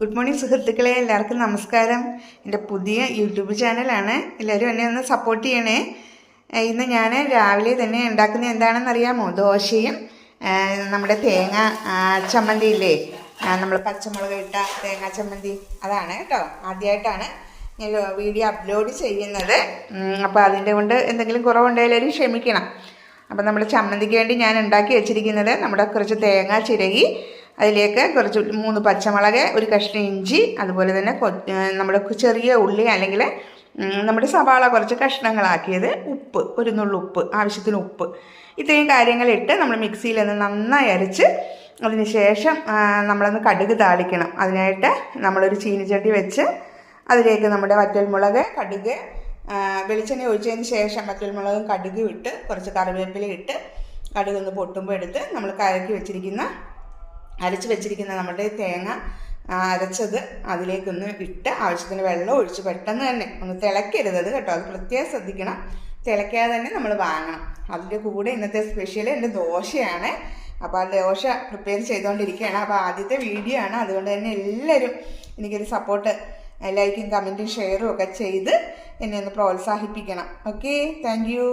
Good morning സുഹൃത്തുക്കളെ, എല്ലാവർക്കും നമസ്കാരം. എൻ്റെ പുതിയ യൂട്യൂബ് ചാനലാണ്. എല്ലാവരും എന്നെ ഒന്ന് സപ്പോർട്ട് ചെയ്യണേ. ഇന്ന് ഞാൻ രാവിലെ തന്നെ ഉണ്ടാക്കുന്നത് എന്താണെന്ന് അറിയാമോ? ദോശയും നമ്മുടെ തേങ്ങ ചമ്മന്തി ഇല്ലേ, നമ്മൾ പച്ചമുളക് ഇട്ട തേങ്ങ ചമ്മന്തി, അതാണ് കേട്ടോ. ആദ്യമായിട്ടാണ് ഞാൻ വീഡിയോ അപ്ലോഡ് ചെയ്യുന്നത്. അപ്പോൾ അതിൻ്റെ കൊണ്ട് എന്തെങ്കിലും കുറവുണ്ടെങ്കിലും ക്ഷമിക്കണം. അപ്പോൾ നമ്മുടെ ചമ്മന്തിക്ക് വേണ്ടി ഞാൻ ഉണ്ടാക്കി വെച്ചിരിക്കുന്നത് നമ്മുടെ കുറച്ച് തേങ്ങ ചിരകി, അതിലേക്ക് കുറച്ച് 3 പച്ചമുളക്, ഒരു കഷ്ണം ഇഞ്ചി, അതുപോലെ തന്നെ നമ്മുടെ ചെറിയ ഉള്ളി അല്ലെങ്കിൽ നമ്മുടെ സവാള കുറച്ച് കഷ്ണങ്ങളാക്കിയത്, ഉപ്പ്, ഒരു നുള്ളുപ്പ്, ആവശ്യത്തിന് ഉപ്പ്, ഇത്രയും കാര്യങ്ങളിട്ട് നമ്മൾ മിക്സിയിൽ ഒന്ന് നന്നായി അരച്ച് അതിന് ശേഷം നമ്മളൊന്ന് കടുക് താളിക്കണം. അതിനായിട്ട് നമ്മളൊരു ചീനിച്ചട്ടി വെച്ച് അതിലേക്ക് നമ്മുടെ വറ്റൽമുളക്, കടുക്, വെളിച്ചെണ്ണ ഒഴിച്ചതിന് ശേഷം വറ്റൽമുളകും കടുകും ഇട്ട് കുറച്ച് കറിവേപ്പില ഇട്ട് കടുകൊന്ന് പൊട്ടുമ്പോൾ എടുത്ത് നമ്മൾ അരച്ച് വെച്ചിരിക്കുന്ന നമ്മുടെ തേങ്ങ അരച്ചത് അതിലേക്കൊന്ന് ഇട്ട് ആവശ്യത്തിന് വെള്ളം ഒഴിച്ച് പെട്ടെന്ന് തന്നെ ഒന്ന് തിളക്കരുത് കേട്ടോ. അത് പ്രത്യേകം ശ്രദ്ധിക്കണം. തിളയ്ക്കാതെ തന്നെ നമ്മൾ വാങ്ങണം. അതിൻ്റെ കൂടെ ഇന്നത്തെ സ്പെഷ്യൽ എൻ്റെ ദോശയാണ്. അപ്പോൾ ആ ദോശ പ്രിപ്പയർ ചെയ്തുകൊണ്ടിരിക്കുകയാണ്. അപ്പോൾ ആദ്യത്തെ വീഡിയോ ആണ്, അതുകൊണ്ട് തന്നെ എല്ലാവരും എനിക്കൊരു സപ്പോർട്ട്, ലൈക്കും കമൻറ്റും ഷെയറും ഒക്കെ ചെയ്ത് എന്നെ ഒന്ന് പ്രോത്സാഹിപ്പിക്കണം. Okay, thank you.